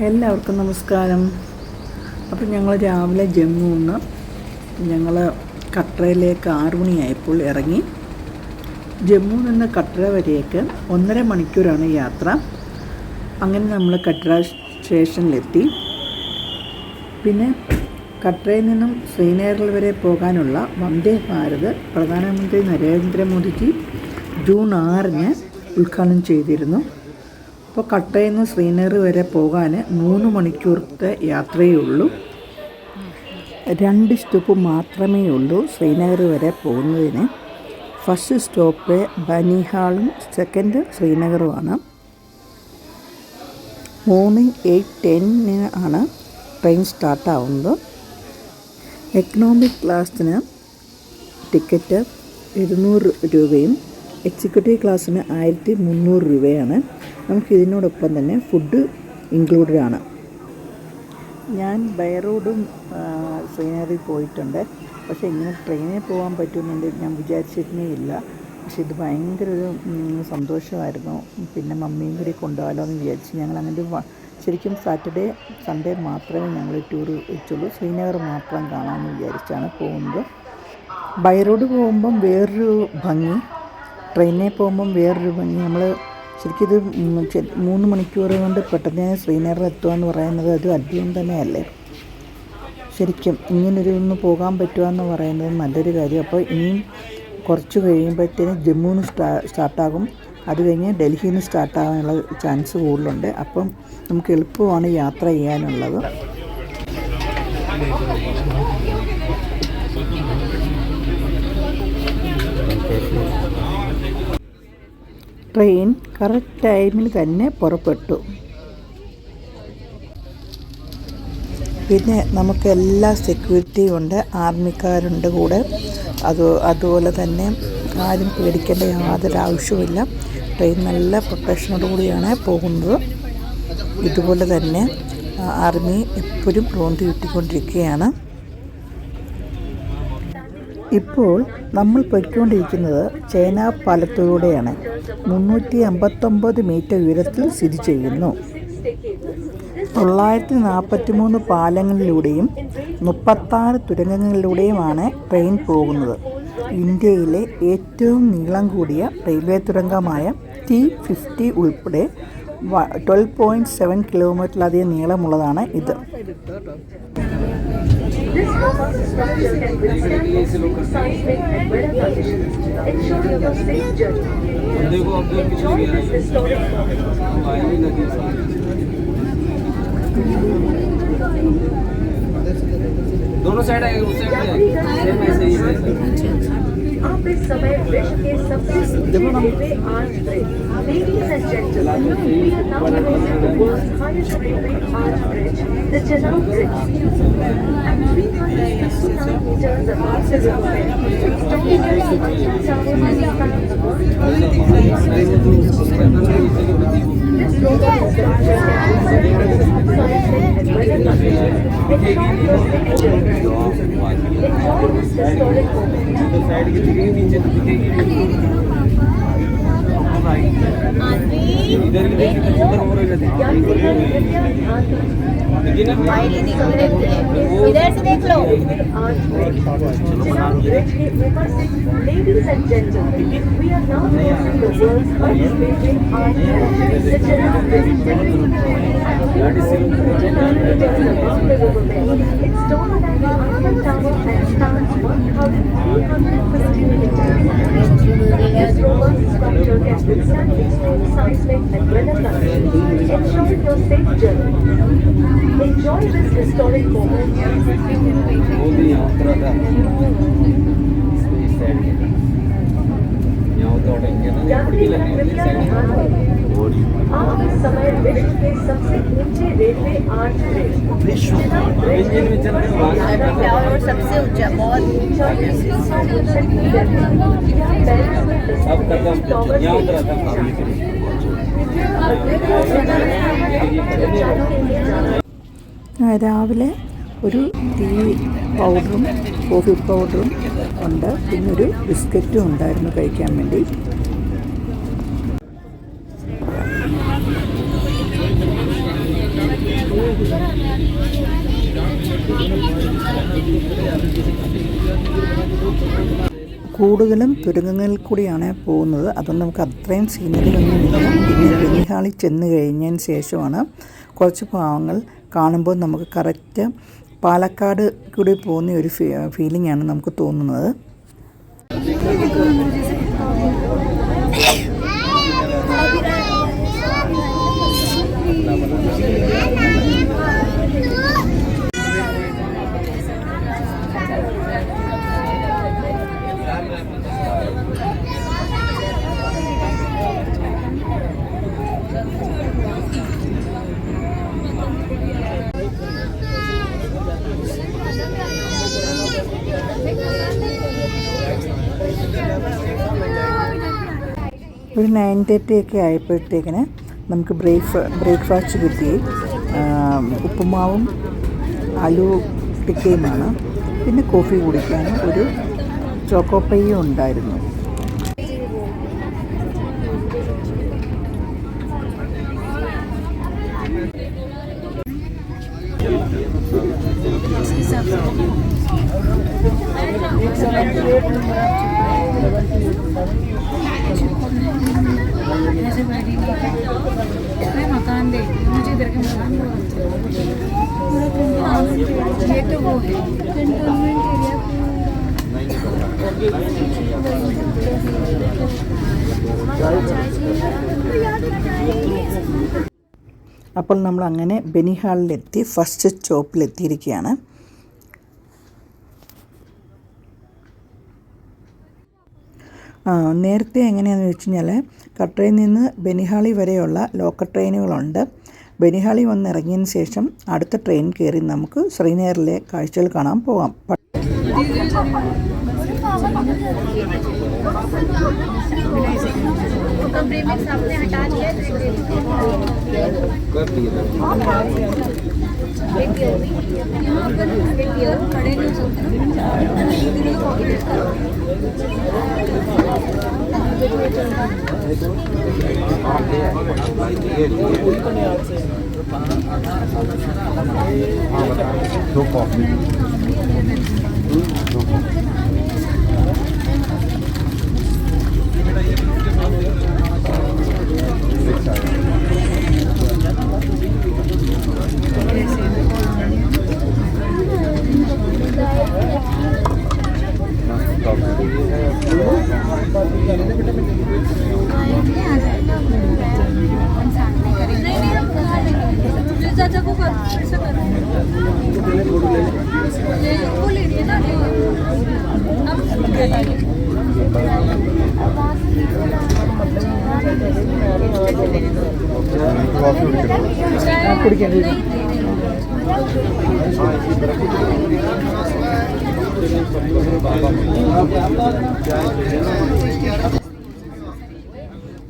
എല്ലാവർക്കും നമസ്കാരം. അപ്പോൾ ഞങ്ങൾ രാവിലെ ജമ്മുവിൽ നിന്ന് ഞങ്ങൾ കട്രയിലേക്ക് 6 മണിയായപ്പോൾ ഇറങ്ങി. ജമ്മുവിൽ നിന്ന് കട്ര വരെയൊക്കെ 1.5 മണിക്കൂറാണ് യാത്ര. അങ്ങനെ നമ്മൾ കട്ര സ്റ്റേഷനിലെത്തി. പിന്നെ കട്രയിൽ നിന്നും ശ്രീനഗർ വരെ പോകാനുള്ള വന്ദേ ഭാരത് പ്രധാനമന്ത്രി നരേന്ദ്രമോദിജി ജൂൺ 6-ന് ഉദ്ഘാടനം ചെയ്തിരുന്നു. അപ്പോൾ കട്രയിൽ നിന്ന് ശ്രീനഗർ വരെ പോകാൻ 3 മണിക്കൂറത്തെ യാത്രയേ ഉള്ളൂ. 2 സ്റ്റോപ്പ് മാത്രമേ ഉള്ളൂ ശ്രീനഗർ വരെ പോകുന്നതിന്. ഫസ്റ്റ് സ്റ്റോപ്പ് ബനിഹാളും സെക്കൻഡ് ശ്രീനഗറുമാണ്. മോർണിംഗ് 8:10 ആണ് ട്രെയിൻ സ്റ്റാർട്ടാവുന്നത്. എക്കണോമിക് ക്ലാസ്സിന് ടിക്കറ്റ് 200 രൂപയും എക്സിക്യൂട്ടീവ് ക്ലാസ്സിന് 1300 രൂപയാണ്. നമുക്കിതിനോടൊപ്പം തന്നെ ഫുഡ് ഇൻക്ലൂഡഡ് ആണ്. ഞാൻ ബൈ റോഡും ശ്രീനഗറിൽ പോയിട്ടുണ്ട്. പക്ഷേ ഇങ്ങനെ ട്രെയിനിൽ പോകാൻ പറ്റുമെന്നുണ്ട് ഞാൻ വിചാരിച്ചിരുന്നേ ഇല്ല. പക്ഷേ ഇത് ഭയങ്കര ഒരു സന്തോഷമായിരുന്നു. പിന്നെ മമ്മിയും കൂടി കൊണ്ടുപോകാമല്ലോ എന്ന് വിചാരിച്ച് ഞങ്ങൾ അങ്ങനെ ശരിക്കും സാറ്റർഡേ സൺഡേ മാത്രമേ ഞങ്ങൾ ടൂർ വെച്ചുള്ളൂ. ശ്രീനഗർ മാത്രം കാണാമെന്ന് വിചാരിച്ചാണ് പോകുന്നത്. ബൈ റോഡ് പോകുമ്പം വേറൊരു ഭംഗി, ട്രെയിനിൽ പോകുമ്പം വേറൊരു ഭംഗി. നമ്മൾ ശരിക്കും ഇത് 3 മണിക്കൂർ കൊണ്ട് പെട്ടെന്ന് ശ്രീനഗർ എത്തുക എന്ന് പറയുന്നത് ഒരു അത്ഭുതം തന്നെയല്ലേ. ശരിക്കും ഇങ്ങനൊന്ന് പോകാൻ പറ്റുക എന്ന് പറയുന്നത് നല്ലൊരു കാര്യം. അപ്പോൾ ഇനിയും കുറച്ച് കഴിയുമ്പോഴത്തേനും ജമ്മുവിൽ നിന്ന് സ്റ്റാർട്ടാകും. അത് കഴിഞ്ഞ് ഡൽഹിയിൽ നിന്ന് സ്റ്റാർട്ടാകാനുള്ള ചാൻസ് കൂടുതലുണ്ട്. അപ്പം നമുക്ക് എളുപ്പമാണ് യാത്ര ചെയ്യാനുള്ളത്. ട്രെയിൻ കറക്റ്റ് ടൈമിൽ തന്നെ പുറപ്പെട്ടു. പിന്നെ നമുക്ക് എല്ലാ സെക്യൂരിറ്റിയും ഉണ്ട്, ആർമിക്കാരുണ്ട് കൂടെ. അതുപോലെ തന്നെ ആരും പേടിക്കേണ്ട യാതൊരു ആവശ്യവുമില്ല. ട്രെയിൻ നല്ല പ്രൊട്ടക്ഷനോട് കൂടിയാണ് പോകുന്നത്. ഇതുപോലെ തന്നെ ആർമി എപ്പോഴും റോന്ത് കിട്ടിക്കൊണ്ടിരിക്കുകയാണ്. ഇപ്പോൾ നമ്മൾ പോയിക്കൊണ്ടിരിക്കുന്നത് ചൈന പാലത്തിലൂടെയാണ്. 359 മീറ്റർ ഉയരത്തിൽ സ്ഥിതി ചെയ്യുന്നു. 943 പാലങ്ങളിലൂടെയും 36 തുരങ്കങ്ങളിലൂടെയുമാണ് ട്രെയിൻ പോകുന്നത്. ഇന്ത്യയിലെ ഏറ്റവും നീളം കൂടിയ റെയിൽവേ തുരങ്കമായ T50 ഉൾപ്പെടെ 12.7 കിലോമീറ്ററിലധികം നീളമുള്ളതാണ് ഇത്. This robust structure can withstand extreme seismic and weather conditions, ensuring a safe journey. Enjoy this historic moment. दोनों साइड आएगा, उस साइड आप इस समय विश्व के सबसे ऊंचे railway arch bridge, ladies and gentleman, we are now crossing the world's highest railway arch bridge, the Chenab Bridge. At 369 meters above the riverbed, its towering tower spans 1,000 This robust structure can withstand seismic and weather conditions, ensuring your safe journey. Enjoy this historic moment. इधर से देख लो. Ladies and gentlemen, we are now crossing the world's highest railway arch bridge, the Chenab Bridge. At 369 meters above the riverbed, its taller than the Eiffel Tower and spans 1,350 meters. This robust structure can withstand extreme seismic and weather conditions, ensuring your safe journey. Enjoy this historic moment. आप इस समय विश्व के सबसे ऊंचे railway arch bridge flower सबसे ऊंचा, बहुत രാവിലെ ഒരു ടീ പൗഡറും കോഫി പൗഡറും ഉണ്ട്. പിന്നൊരു ബിസ്ക്കറ്റും ഉണ്ടായിരുന്നു കഴിക്കാൻ വേണ്ടി. കൂടുതലും തുരങ്കങ്ങളിൽ കൂടിയാണ് പോകുന്നത്. അതുകൊണ്ട് നമുക്ക് അത്രയും സീനറി ഒന്നുമില്ല. പിന്നെ ബെനിഹാളിൽ ചെന്ന് കഴിഞ്ഞതിന് ശേഷമാണ് കുറച്ച് ഭാഗങ്ങൾ കാണുമ്പോൾ നമുക്ക് കറക്റ്റ് പാലക്കാട് കൂടി പോകുന്ന ഒരു ഫീലിംഗാണ് നമുക്ക് തോന്നുന്നത്. ഒരു 9:30 ഒക്കെ ആയപ്പോഴത്തേക്കിന് നമുക്ക് ബ്രേക്ക്ഫാസ്റ്റ് കിട്ടി. ഉപ്പുമാവും ആലു ടിക്കയുമാണ്. പിന്നെ കോഫി കുടിക്കാനും ഒരു ചോക്കോപ്പയ്യും ഉണ്ടായിരുന്നു. मकान दे मुझे इधर के मकान ये तो वो है कंटोनमेंट एरिया. അപ്പോൾ നമ്മൾ അങ്ങനെ ബെനിഹാളിലെത്തി ഫസ്റ്റ് സ്റ്റോപ്പിലെത്തിയിരിക്കുകയാണ്. നേരത്തെ എങ്ങനെയാണെന്ന് വെച്ച് കഴിഞ്ഞാൽ കട്ടറയിൽ നിന്ന് ബെനിഹാളി വരെയുള്ള ലോക്കൽ ട്രെയിനുകളുണ്ട്. ബെനിഹാളി വന്നിറങ്ങിയതിന് ശേഷം അടുത്ത ട്രെയിൻ കയറി നമുക്ക് ശ്രീനഗറിലെ കാഴ്ചകൾ കാണാൻ പോകാം.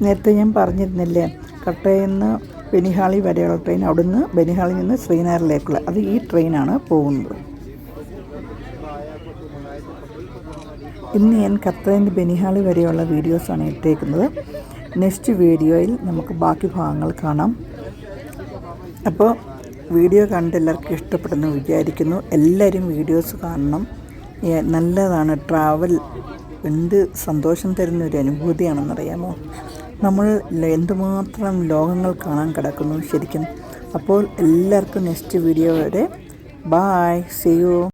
നേരത്തെ ഞാൻ പറഞ്ഞിരുന്നില്ലേ കട്ടയിൽ നിന്ന് ബെനിഹാളി വരെയുള്ള ട്രെയിൻ, അവിടുന്ന് ബെനിഹാളിൽ നിന്ന് ശ്രീനഗറിലേക്കുള്ള അത് ഈ ട്രെയിനാണ് പോകുന്നത്. ഇന്ന് ഞാൻ കട്ടയിൽ നിന്ന് ബെനിഹാളി വരെയുള്ള വീഡിയോസാണ് ഇട്ടേക്കുന്നത്. നെക്സ്റ്റ് വീഡിയോയിൽ നമുക്ക് ബാക്കി ഭാഗങ്ങൾ കാണാം. അപ്പോൾ വീഡിയോ കണ്ട് എല്ലാവർക്കും ഇഷ്ടപ്പെടുന്നു വിചാരിക്കുന്നു. എല്ലാവരും വീഡിയോസ് കാണണം. നല്ലതാണ്. ട്രാവൽ എന്ത് സന്തോഷം തരുന്ന ഒരു അനുഭൂതിയാണെന്നറിയാമോ. നമ്മൾ എന്തുമാത്രം ലോകങ്ങൾ കാണാൻ കിടക്കുന്നു ശരിക്കും. അപ്പോൾ എല്ലാവർക്കും നെക്സ്റ്റ് വീഡിയോ വരെ ബായ്, സീ യു.